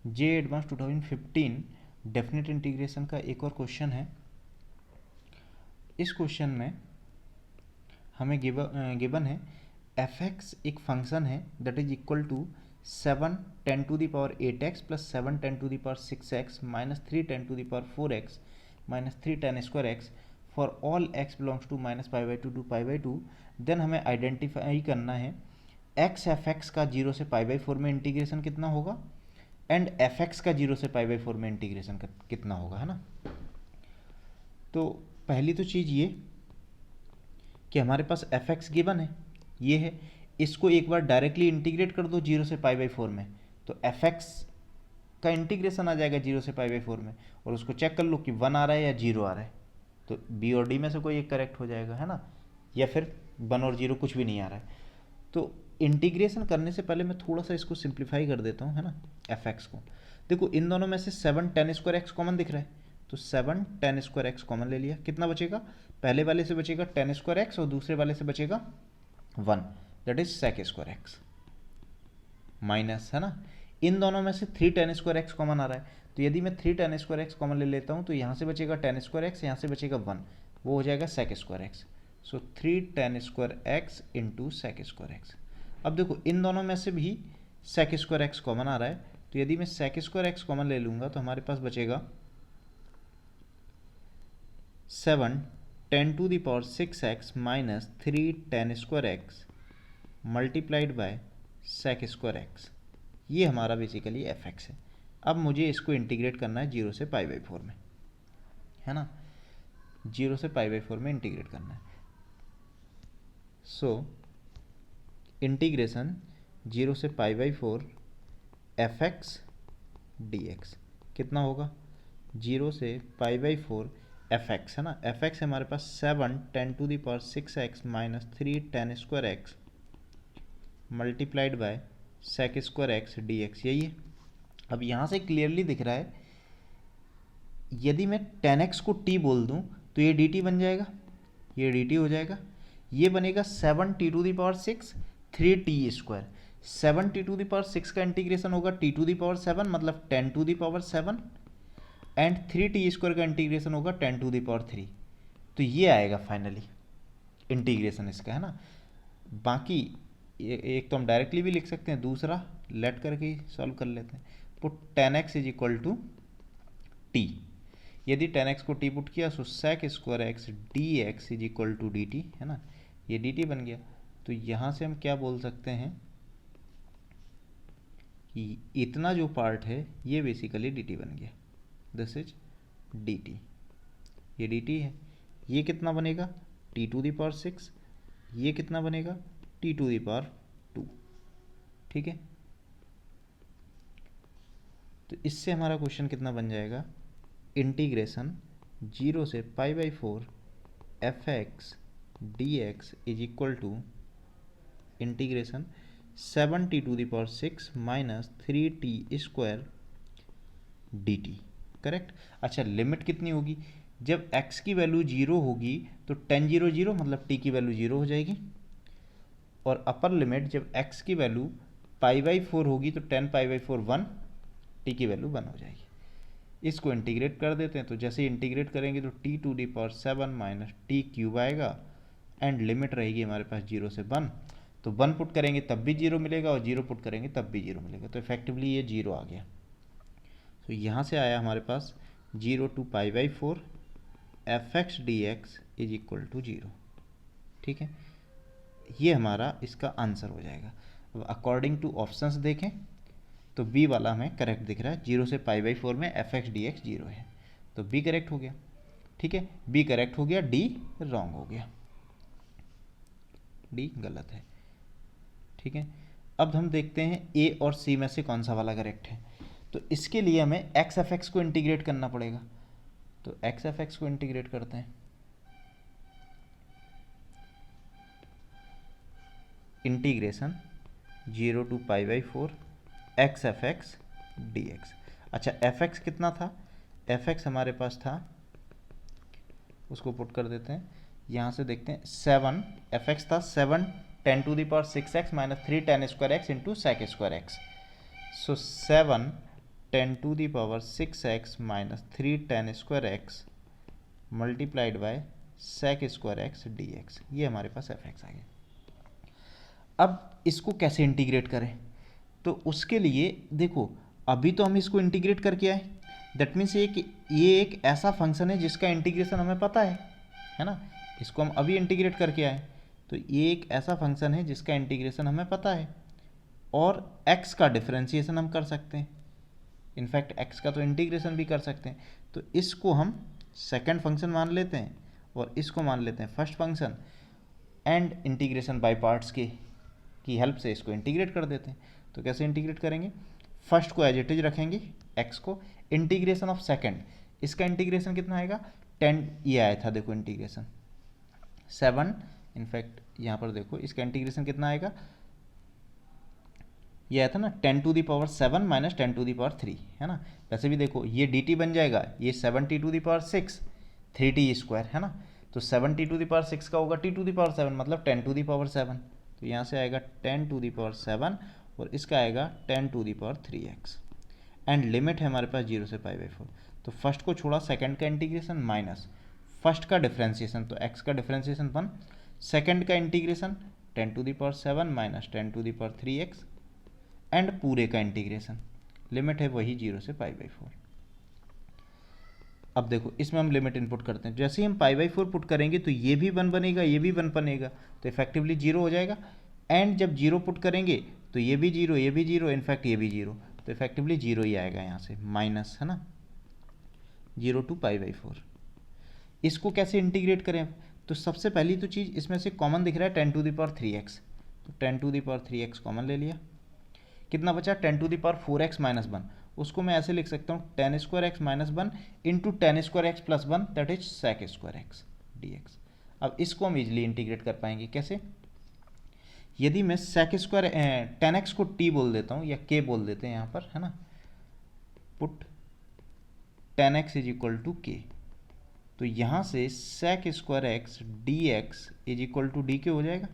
जे advance 2015 definite integration का एक और क्वेश्चन है। इस क्वेश्चन में हमें गिवन है एफ एक्स एक फंक्शन है that is equal to 7 10 to the power 8x plus 7 10 to the power 6x minus 3 10 to the power 4x minus 3 10 square x for all x belongs to minus pi by two to pi by two. Then हमें identify करना है x F x का 0 से pi by 4 में integration कितना होगा and F x का 0 से पाई बाई 4 में इंटीग्रेशन कितना होगा, है ना। तो पहली तो चीज़ ये कि हमारे पास एफ एक्स गिवन है, ये है, इसको एक बार डायरेक्टली इंटीग्रेट कर दो 0 से पाई बाई 4 में, तो एफ एक्स का इंटीग्रेशन आ जाएगा 0 से पाई बाई 4 में, और उसको चेक कर लो कि 1 आ रहा है या 0 आ रहा है, तो बी और डी में से कोई एक करेक्ट हो जाएगा, है ना, या फिर 1 और 0 कुछ भी नहीं आ रहा है। तो इंटीग्रेशन करने से पहले मैं थोड़ा सा इसको सिंप्लीफाई कर देता हूँ, है ना, एफ एक्स को। देखो इन दोनों में से 7 10 स्क्वायर एक्स कॉमन दिख रहा है, तो 7 10 स्क्वायर एक्स कॉमन ले लिया, कितना बचेगा, पहले वाले से बचेगा 10 स्क्वायर एक्स और दूसरे वाले से बचेगा 1, that is sec square X minus, है ना। इन दोनों में से 3 10 स्क्वायर एक्स कॉमन आ रहा है, तो यदि मैं 3 10 स्क्वायर एक्स कॉमन ले लेता हूँ तो यहाँ से बचेगा 10 स्क्वायर एक्स, यहाँ से बचेगा 1, वो हो जाएगा sec square X. So 3 10 square X into sec square X. अब देखो इन दोनों में से भी सेक स्क्वायर एक्स कॉमन आ रहा है, तो यदि मैं सेक स्क्वायर एक्स कॉमन ले लूँगा तो हमारे पास बचेगा 7 10 to the power 6x minus 3 10 square X multiplied by sec square X. ये हमारा बेसिकली एफ एक्स है। अब मुझे इसको इंटीग्रेट करना है 0 से पाई बाई 4 में, है ना, 0 से पाई बाई 4 में इंटीग्रेट करना है। सो इंटीग्रेशन 0 से pi by 4 F X D x कितना होगा, 0 से पाई बाई 4 एफ एक्स, है ना, एफ एक्स हमारे पास 7 10 to the power 6x minus 3 10 square X multiplied by sec square X D X, यही है। अब यहाँ से क्लियरली दिख रहा है यदि मैं 10x को t बोल दूँ तो ये dt बन जाएगा, ये dt हो जाएगा, ये बनेगा 7 t to the power 6 3t square, 7 t to the power 6 का इंटीग्रेशन होगा t टू द पावर 7 मतलब 10 to the power 7 and 3t square का इंटीग्रेशन होगा 10 टू द पावर 3, तो ये आएगा फाइनली इंटीग्रेशन इसका, है ना। बाकी एक तो हम डायरेक्टली भी लिख सकते हैं, दूसरा लेट करके सॉल्व कर लेते हैं। Put 10x is equal to T, यदि 10x को t पुट किया तो sec square X D X is equal to D T, है ना, ये डी टी बन गया। तो यहाँ से हम क्या बोल सकते हैं कि इतना जो पार्ट है ये बेसिकली डी टी बन गया, दिस इज डी टी, ये डी टी है। ये कितना बनेगा टी टू द पावर 6, ये कितना बनेगा टी टू द पावर 2, ठीक है। तो इससे हमारा क्वेश्चन कितना बन जाएगा, इंटीग्रेशन 0 से pi by 4 F X D X is equal to integration 7t to the power 6 minus 3t square D T, correct. अच्छा लिमिट कितनी होगी, जब x की वैल्यू 0 होगी तो tan 0 0 मतलब t की वैल्यू 0 हो जाएगी, और अपर लिमिट जब x की वैल्यू पाई बाई 4 होगी तो tan पाई बाई 4 1, t की वैल्यू 1 हो जाएगी। इसको इंटीग्रेट कर देते हैं, तो जैसे इंटीग्रेट करेंगे तो t to the power 7 minus T cube आएगा एंड लिमिट रहेगी हमारे पास 0 से 1, तो 1 पुट करेंगे तब भी 0 मिलेगा और 0 पुट करेंगे तब भी 0 मिलेगा, तो इफेक्टिवली ये 0 आ गया। तो यहाँ से आया हमारे पास 0 to pi by 4 F X D X is equal to 0, ठीक है, ये हमारा इसका आंसर हो जाएगा। अब अकॉर्डिंग टू ऑप्शंस देखें तो बी वाला हमें करेक्ट दिख रहा है, 0 से पाई बाई 4 में एफ एक्स डी एक्स 0 है, तो बी करेक्ट हो गया, ठीक है, बी करेक्ट हो गया, डी रॉन्ग हो गया, डी गलत है, ठीक है। अब हम देखते हैं ए और सी में से कौन सा वाला करेक्ट है। तो इसके लिए हमें एक्स एफ एक्स को इंटीग्रेट करना पड़ेगा, तो एक्स एफ एक्स को इंटीग्रेट करते हैं। Integration 0 to pi by 4 X F X D X. अच्छा एफ एक्स कितना था, एफ एक्स हमारे पास था, उसको पुट कर देते हैं, यहाँ से देखते हैं 7 एफ एक्स था 7 10 to the power 6x minus 3 10 square X into sec square X. So 7 10⁻6x minus 3 tan square X multiplied by sec square X dx, ये हमारे पास fx आ गया। अब इसको कैसे इंटीग्रेट करें, तो उसके लिए देखो अभी तो हम इसको इंटीग्रेट करके आए, दैट मीन्स ये एक ऐसा फंक्शन है जिसका इंटीग्रेशन हमें पता है ना, इसको हम अभी इंटीग्रेट करके आए, तो ये एक ऐसा फंक्शन है जिसका इंटीग्रेशन हमें पता है और x का डिफरेंशिएशन हम कर सकते हैं, इनफैक्ट x का तो इंटीग्रेशन भी कर सकते हैं। तो इसको हम सेकंड फंक्शन मान लेते हैं और इसको मान लेते हैं first function, and integration by parts की हेल्प से इसको इंटीग्रेट कर देते हैं। तो कैसे इंटीग्रेट करेंगे, फर्स्ट को एज इट इज रखेंगे x को, इंटीग्रेशन ऑफ सेकंड, इसका इंटीग्रेशन कितना आएगा 10, ये आया था देखो इंटीग्रेशन 7, इनफैक्ट यहाँ पर देखो इसका इंटीग्रेशन कितना आएगा, ये आया था ना 10⁻7 माइनस 10⁻3 है ना। वैसे भी देखो ये dt बन जाएगा, ये 70⁻6 3t स्क्वायर है ना, तो 70⁻6 का होगा t⁻7 मतलब 10⁻7, तो यहाँ से आएगा 10⁻7 और इसका आएगा 10⁻3x, एंड लिमिट है हमारे पास 0 से π/4। तो फर्स्ट को छोड़ा सेकंड का इंटीग्रेशन माइनस फर्स्ट का डिफरेंशिएशन, तो x का डिफरेंशिएशन 1, सेकंड का इंटीग्रेशन 10⁻7 माइनस 10⁻3x एंड पूरे का इंटीग्रेशन, लिमिट है वही 0 से π/4। अब देखो इसमें हम लिमिट इनपुट करते हैं, जैसे ही हम π/4 पुट करेंगे तो ये भी 1 बनेगा, ये भी 1 बनेगा, तो इफेक्टिवली 0 हो जाएगा, एंड जब 0 पुट करेंगे तो ये भी 0, ये भी 0, इनफैक्ट ये भी 0, तो इफेक्टिवली 0 ही आएगा यहाँ से, माइनस है ना 0 to π/4। इसको कैसे इंटीग्रेट करें, तो सबसे पहली तो चीज़ इसमें से कॉमन दिख रहा है 10⁻3x, तो 10⁻3x कॉमन ले लिया, कितना बचा 10⁻4x माइनस 1, उसको मैं ऐसे लिख सकता हूँ 10 square X minus 1 into 10 square x plus 1 that is sec square X dx। अब इसको हम इजिली इंटीग्रेट कर पाएंगे, कैसे, यदि मैं sec स्क्वायर 10x को t बोल देता हूँ या k बोल देते हैं यहाँ पर है ना, put 10x is equal to k, तो यहाँ से sec square X dx is equal to D K हो जाएगा,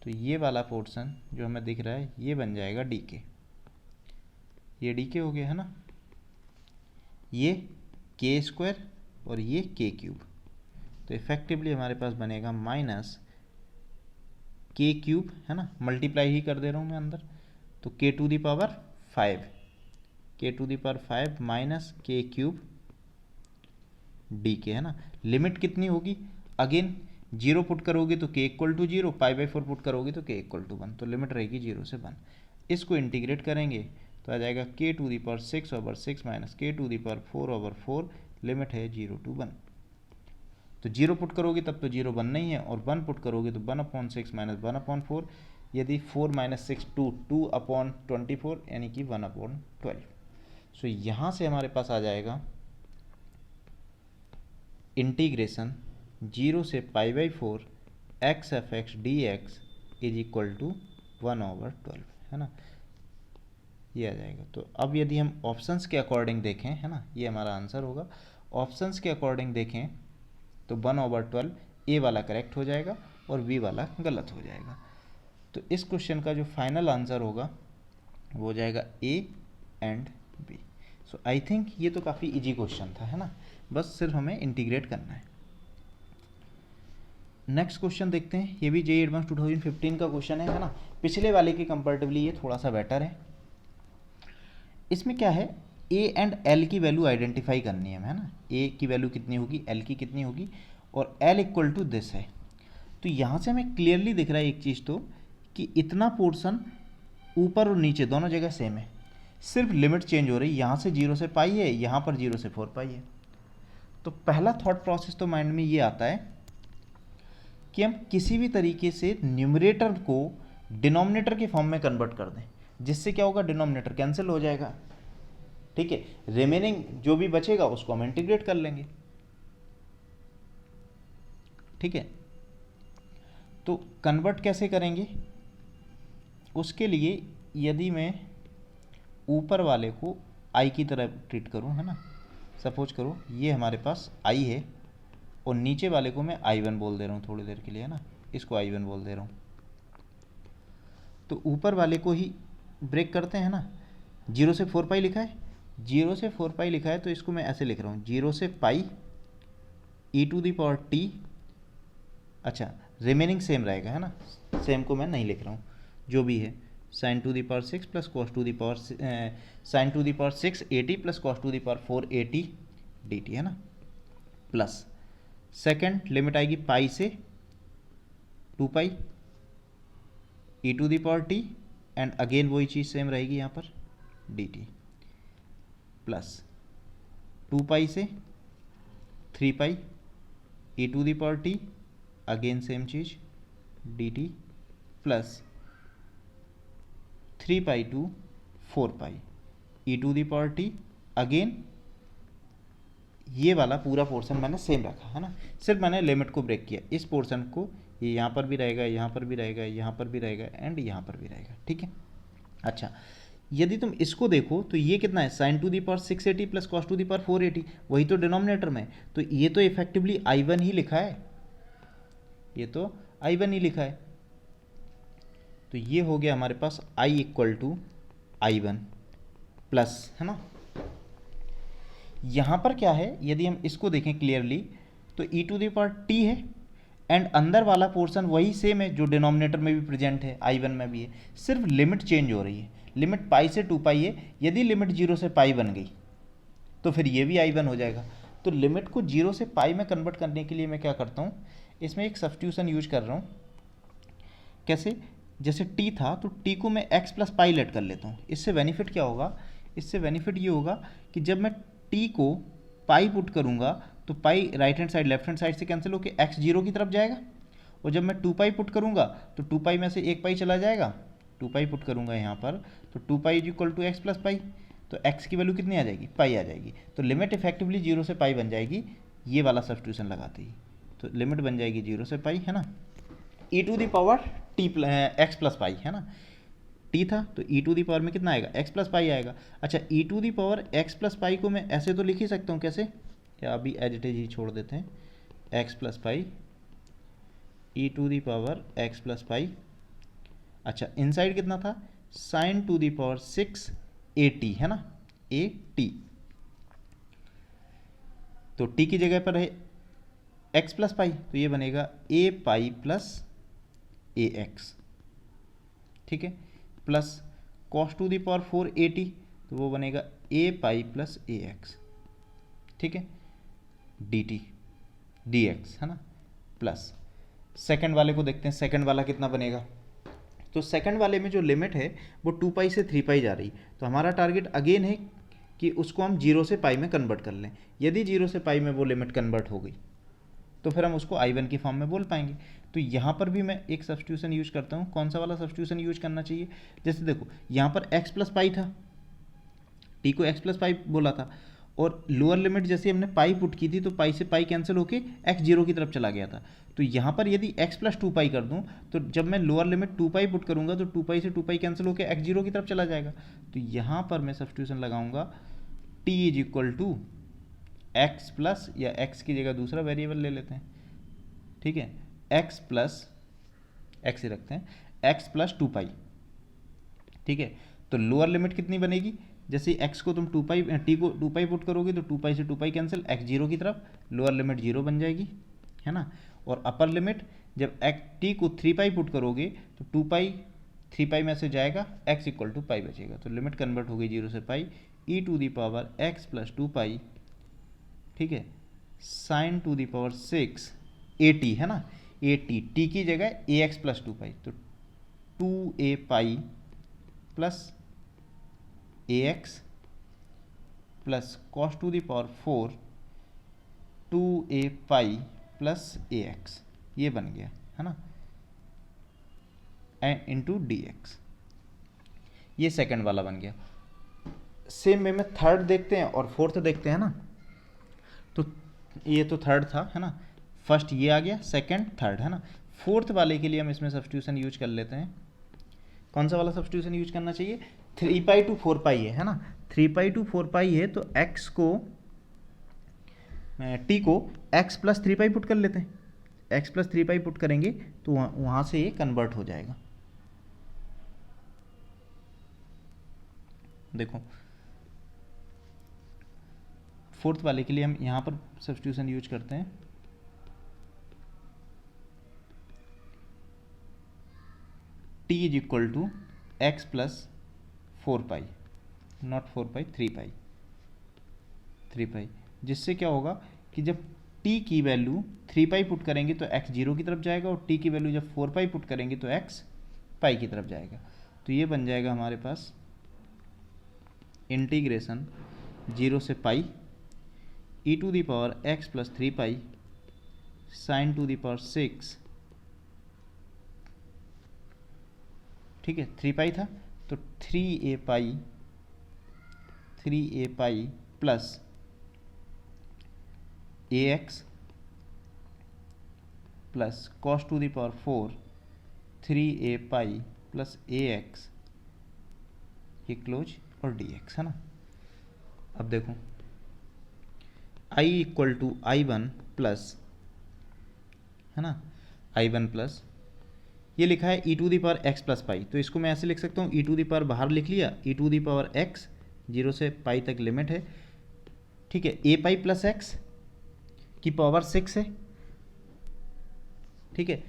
तो ये वाला पोर्शन जो हमें दिख रहा है ये बन जाएगा डी के, ये डी के हो गया है ना, ये के स्क्वायर और ये के क्यूब, तो इफेक्टिवली हमारे पास बनेगा माइनस के क्यूब है ना, मल्टीप्लाई ही कर दे रहा हूँ मैं अंदर, तो के टू दी पावर 5 माइनस के क्यूब डी के है ना। लिमिट कितनी होगी, अगेन 0 पुट करोगे तो k इक्वल टू 0, π/4 पुट करोगे तो k इक्वल टू 1, तो लिमिट रहेगी 0 से 1। इसको इंटीग्रेट करेंगे तो आ जाएगा k to the power 6/6 minus k to the power 4/4, limit है 0 to 1। तो 0 पुट करोगे तब तो 0 1 नहीं है, और 1 पुट करोगे तो 1/6 माइनस 1/4, यदि 4 माइनस 6 2/24 यानी कि 1/12। सो यहाँ से हमारे पास आ जाएगा इंटीग्रेशन 0 से π/4 x f(x) dx is equal to 1/12 है ना, ये आ जाएगा। तो अब यदि हम ऑप्शंस के अकॉर्डिंग देखें है ना, ये हमारा आंसर होगा, ऑप्शंस के अकॉर्डिंग देखें तो 1/12 ए वाला करेक्ट हो जाएगा और बी वाला गलत हो जाएगा। तो इस क्वेश्चन का जो फाइनल आंसर होगा वो हो जाएगा A and B. So I think ये तो काफ़ी इजी क्वेश्चन था है ना, बस सिर्फ हमें इंटीग्रेट करना है। नेक्स्ट क्वेश्चन देखते हैं, ये भी जेईई एडवांस 2015 का क्वेश्चन है ना, पिछले वाले के कंपैरेटिवली ये थोड़ा सा बेटर है। इसमें क्या है, ए एंड एल की वैल्यू आइडेंटिफाई करनी है ना, ए की वैल्यू कितनी होगी, एल की कितनी होगी, और एल इक्वल टू दिस है। तो यहाँ से हमें क्लियरली दिख रहा है एक चीज़ तो कि इतना पोर्शन ऊपर और नीचे दोनों जगह सेम है, सिर्फ लिमिट चेंज हो रही है, यहाँ से 0 से पाई है, यहाँ पर 0 से 4 पाई है। तो पहला थॉट प्रोसेस तो माइंड में ये आता है कि हम किसी भी तरीके से न्यूमरेटर को डिनोमिनेटर के फॉर्म में कन्वर्ट कर दें, जिससे क्या होगा, डिनोमिनेटर कैंसिल हो जाएगा, ठीक है, रिमेनिंग जो भी बचेगा उसको हम इंटीग्रेट कर लेंगे, ठीक है। तो कन्वर्ट कैसे करेंगे, उसके लिए यदि मैं ऊपर वाले को आई की तरह ट्रीट करूं है ना, सपोज करो ये हमारे पास आई है और नीचे वाले को मैं I1 बोल दे रहा हूँ थोड़ी देर के लिए है ना, इसको I1 बोल दे रहा हूँ। तो ऊपर वाले को ही ब्रेक करते हैं ना, जीरो से 4 पाई लिखा है, जीरो से 4 पाई लिखा है, तो इसको मैं ऐसे लिख रहा हूँ, जीरो से pi E to the power T. अच्छा, रिमेनिंग सेम रहेगा है ना, सेम को मैं नहीं लिख रहा हूँ, जो भी है sine to the power 6 plus cos to the power sine to the power 6 80 plus cos to the power 4 80 dt है ना, प्लस सेकेंड लिमिट आएगी पाई से 2 pi E to the power t, and again वही चीज़ same रहेगी यहाँ पर dt, plus 2 pi से 3 pi E to the power t, again same चीज dt, plus 3 pi to 4 pi E to the power t, again ये वाला पूरा पोर्शन मैंने सेम रखा है ना, सिर्फ मैंने लिमिट को ब्रेक किया, इस पोर्शन को ये यहाँ पर भी रहेगा, यहाँ पर भी रहेगा, यहाँ पर भी रहेगा, एंड यहाँ पर भी रहेगा, ठीक है। अच्छा, यदि तुम इसको देखो तो ये कितना है, sine to the power 680 plus cos to the power 480, वही तो डिनोमिनेटर में, तो ये तो इफेक्टिवली I1 ही लिखा है, ये तो I1 ही लिखा है, तो ये हो गया हमारे पास I equal to I1 plus, है ना। यहाँ पर क्या है, यदि हम इसको देखें क्लियरली तो ई टू दी पावर टी है, एंड अंदर वाला पोर्शन वही सेम है जो डिनोमिनेटर में भी प्रेजेंट है, I1 में भी है, सिर्फ लिमिट चेंज हो रही है, लिमिट पाई से 2 पाई है, यदि लिमिट 0 से पाई बन गई तो फिर ये भी I1 हो जाएगा। तो लिमिट को 0 से पाई में कन्वर्ट करने के लिए मैं क्या करता हूँ, इसमें एक सब्स्टिट्यूशन यूज कर रहा हूँ। कैसे, जैसे t था तो t को मैं x प्लस पाई लेट कर लेता हूँ, इससे बेनिफिट क्या होगा, इससे बेनिफिट ये होगा कि जब मैं t को पाई पुट करूँगा तो pi right hand side left hand side से कैंसिल होकर x 0 की तरफ जाएगा, और जब मैं 2 पाई पुट करूँगा तो 2 पाई में से 1 पाई चला जाएगा, 2 पाई पुट करूँगा यहाँ पर तो 2 pi is equal to x plus pi, तो x की वैल्यू कितनी आ जाएगी, पाई आ जाएगी, तो लिमिट इफेक्टिवली 0 से पाई बन जाएगी, ये वाला सब्स्टिट्यूशन लगाते ही, तो लिमिट बन जाएगी 0 से पाई, है ना, e to the power t x plus pi, है ना, टी था तो ई टू दी पावर में कितना आएगा, एक्स प्लस पाई आएगा। अच्छा, e to the power x plus pi को मैं ऐसे तो लिख ही सकता हूँ, कैसे, या अभी एज इट इज ही छोड़ देते हैं, X plus pi E to the power x plus pi. अच्छा, इनसाइड कितना था, sine to the power 6 AT, है ना, AT, तो t की जगह पर है x प्लस पाई, तो ये बनेगा a पाई प्लस ax, ठीक है, plus cos to the power 480, तो वो बनेगा a पाई प्लस ax, ठीक है, dt dx, है ना, प्लस सेकंड वाले को देखते हैं, सेकंड वाला कितना बनेगा, तो सेकंड वाले में जो लिमिट है वो 2 पाई से 3 पाई जा रही, तो हमारा टारगेट अगेन है कि उसको हम 0 से पाई में कन्वर्ट कर लें, यदि 0 से पाई में वो लिमिट कन्वर्ट हो गई तो फिर हम उसको I1 की फॉर्म में बोल पाएंगे। तो यहाँ पर भी मैं एक सब्स्टिट्यूशन यूज करता हूँ, कौन सा वाला सब्स्टिट्यूशन यूज करना चाहिए, जैसे देखो यहाँ पर x प्लस पाई था, t को x प्लस पाई बोला था, और लोअर लिमिट जैसे हमने पाई पुट की थी तो पाई से पाई कैंसिल होके x 0 की तरफ चला गया था, तो यहाँ पर यदि x प्लस 2 पाई कर दूँ तो जब मैं लोअर लिमिट 2 पाई पुट करूँगा तो 2 पाई से 2 पाई कैंसिल होकर x 0 की तरफ चला जाएगा, तो यहाँ पर मैं सब्स्टिट्यूशन लगाऊंगा t is equal to x plus, या x की जगह दूसरा वेरिएबल ले लेते हैं, ठीक है, x प्लस एक्स ही रखते हैं, x प्लस 2 पाई, ठीक है, तो लोअर लिमिट कितनी बनेगी, जैसे x को तुम 2 पाई t को 2 पाई पुट करोगे तो 2 पाई से 2 पाई कैंसिल, x 0 की तरफ, लोअर लिमिट 0 बन जाएगी, है ना, और अपर लिमिट जब t को 3 पाई पुट करोगे तो 2 पाई 3 पाई में से जाएगा, x इक्वल टू पाई बचेगा, तो लिमिट कन्वर्ट हो गई 0 से pi, E to the power x plus 2 pi, ठीक है, sine to the power 6 AT, है ना, AT, t की जगह ax प्लस 2 पाई, तो 2a pi plus ax plus cos to the power 4 2a pi plus ax, ये बन गया, है ना, एंड इंटू dx, ये सेकंड वाला बन गया। सेम वे में थर्ड देखते हैं और फोर्थ देखते हैं ना, तो ये तो थर्ड था, है ना, फर्स्ट ये आ गया, सेकंड थर्ड, है ना, फोर्थ वाले के लिए हम इसमें सब्स्टिट्यूशन यूज कर लेते हैं, कौन सा वाला सब्स्टिट्यूशन यूज करना चाहिए, 3 पाई टू 4 पाई है ना, 3 पाई टू 4 पाई है, तो x को t को x प्लस 3 पाई पुट कर लेते हैं, x प्लस 3 पाई पुट करेंगे तो वहाँ से ये कन्वर्ट हो जाएगा, देखो फोर्थ वाले के लिए हम यहाँ पर सब्स्टिट्यूशन यूज करते हैं, t is equal to x plus 4 pi, not 4 pi, 3 pi, जिससे क्या होगा कि जब t की वैल्यू 3 पाई पुट करेंगे तो x 0 की तरफ जाएगा, और t की वैल्यू जब 4 पाई पुट करेंगे तो x पाई की तरफ जाएगा। तो ये बन जाएगा हमारे पास इंटीग्रेशन 0 से pi e to the power x plus 3 pi sine to the power 6, ठीक है 3 पाई था तो 3a pi plus ax plus cos to the power 4 3a pi plus ax, ये क्लोज और dx है ना। अब देखो i equal to i1 plus, है ना, i1 प्लस ये लिखा है e to the power x plus pi, तो इसको मैं ऐसे लिख सकता हूँ e टू दी पावर बाहर लिख लिया, e to the power x 0 से पाई तक लिमिट है, ठीक है, a पाई प्लस x की पावर 6 है, ठीक है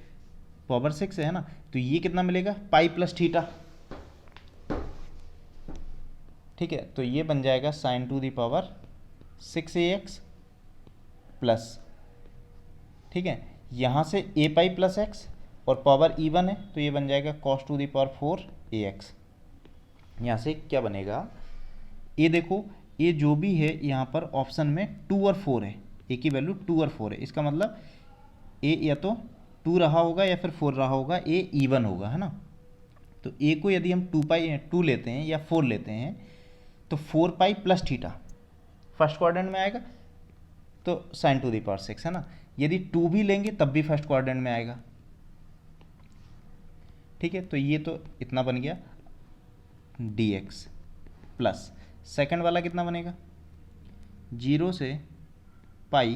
पावर 6 है ना, तो ये कितना मिलेगा पाई प्लस थीटा, ठीक है, तो ये बन जाएगा sine to the power 6ax plus, ठीक है, यहाँ से a पाई प्लस x और पावर इवन है तो ये बन जाएगा cos to the power 4ax। यहाँ से क्या बनेगा, ये देखो ये जो भी है यहाँ पर ऑप्शन में 2 और 4 है, a की वैल्यू 2 और 4 है, इसका मतलब a या तो 2 रहा होगा या फिर 4 रहा होगा, a इवन होगा, है ना। तो a को यदि हम 2 लेते हैं या 4 लेते हैं तो 4 pi plus theta first quadrant में आएगा, तो साइन टू दी पावर 6 है ना, यदि 2 भी लेंगे तब भी फर्स्ट क्वाड्रेंट में आएगा, ठीक है, तो ये तो इतना बन गया dx प्लस सेकंड वाला कितना बनेगा 0 से पाई,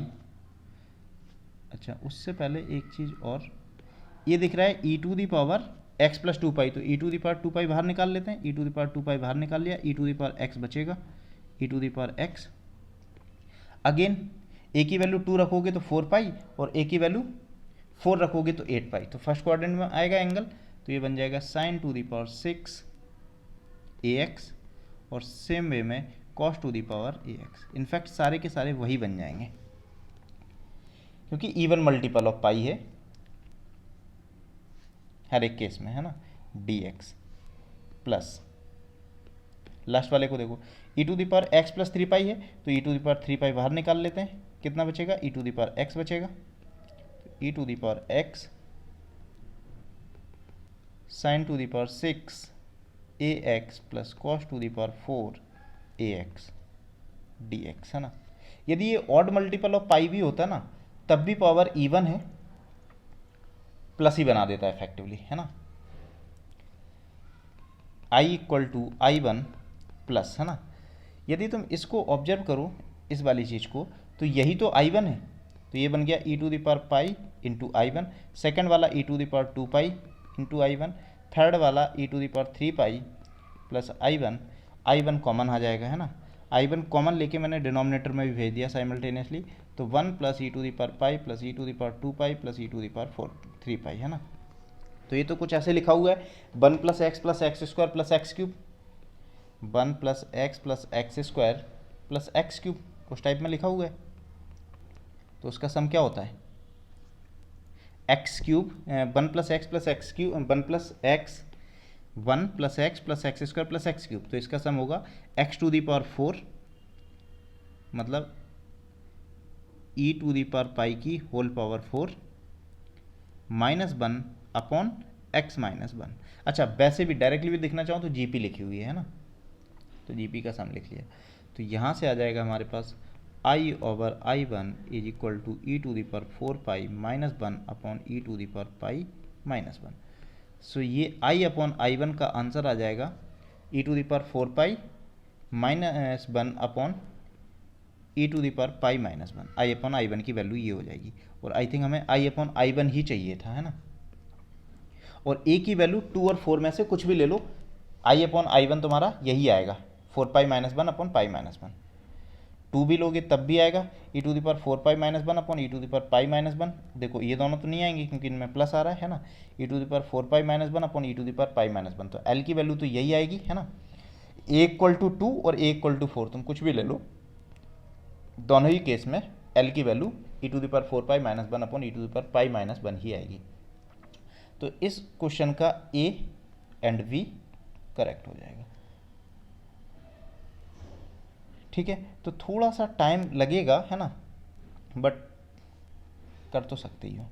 अच्छा उससे पहले एक चीज़ और, ये दिख रहा है e to the power x plus 2 पाई, तो e to the power 2 pi बाहर निकाल लेते हैं, e to the power 2 pi बाहर निकाल लिया, e to the power x बचेगा, e to the power x, again a की वैल्यू 2 रखोगे तो 4 पाई और a की वैल्यू 4 रखोगे तो 8 पाई, तो फर्स्ट क्वाड्रेंट में आएगा एंगल, तो ये बन जाएगा sine to the power 6 ax, और सेम वे में cos to the power ax, in fact सारे के सारे वही बन जाएंगे क्योंकि इवन मल्टीपल ऑफ पाई है हर एक केस में, है ना, dx प्लस लास्ट वाले को देखो e to the power x plus 3 pi है तो e to the power 3 pi बाहर निकाल लेते हैं, कितना बचेगा e to the power x बचेगा, e to the power x sine to the power 6 ax plus cos to the power 4 ax dx, है ना। यदि ये ऑड मल्टीपल ऑफ पाई भी होता ना तब भी पावर इवन है, प्लस ही बना देता है इफेक्टिवली, है ना। i equal to i1 plus, है ना, यदि तुम इसको ऑब्जर्व करो इस वाली चीज़ को तो यही तो i1 है, तो ये बन गया e to the power pi into i1, second वाला e to the power 2 pi into i1, third वाला e to the power 3 pi plus i1 common आ जाएगा, है ना, i1 कॉमन लेके मैंने डिनोमिनेटर में भी भेज दिया साइमल्टेनियसली, तो 1 plus E to the power pi plus E to the power 2 pi plus E to the power 3 pi, है ना। तो ये तो कुछ ऐसे लिखा हुआ है 1 plus x square plus x cube, 1 plus x square plus x cube, उस टाइप में लिखा हुआ है, तो उसका सम क्या होता है x cube, 1 plus x cube 1 plus x plus x square plus x cube, तो इसका सम होगा एक्स टू दी पावर 4 मतलब ई टू दी पावर पाई की whole power 4 minus 1 upon X minus 1। अच्छा वैसे भी डायरेक्टली भी लिखना चाहूँ तो जीपी लिखी हुई है ना, तो जीपी का सम लिख लिया, तो यहाँ से आ जाएगा हमारे पास i over i1 is equal to e to the power 4 pi minus 1 upon e to the power pi minus 1। So ये i अपॉन i1 का आंसर आ जाएगा e to the power 4 pi minus 1 upon e to the power pi minus 1, i upon i1 की value ये हो जाएगी, और I think हमें i अपॉन i1 ही चाहिए था, है ना। और a की वैल्यू 2 और 4 में से कुछ भी ले लो, i अपॉन i1 तुम्हारा यही आएगा 4π-1/π-1। 2 भी लोगे तब भी आएगा e⁴π-1/e⁴π-1। देखो ये दोनों तो नहीं आएंगे क्योंकि इनमें प्लस आ रहा है ना, e⁴π-1/e⁴π-1 तो l की वैल्यू तो यही आएगी है ना। a=2 और a=4 तुम कुछ भी ले लो, दोनों ही केस में l की वैल्यू e⁴π-1/e⁴π-1 ही आएगी। तो इस क्वेश्चन का a एंड b करेक्ट हो जाएगा। ठीक है, तो थोड़ा सा टाइम लगेगा है ना, बट कर तो सकते ही हो।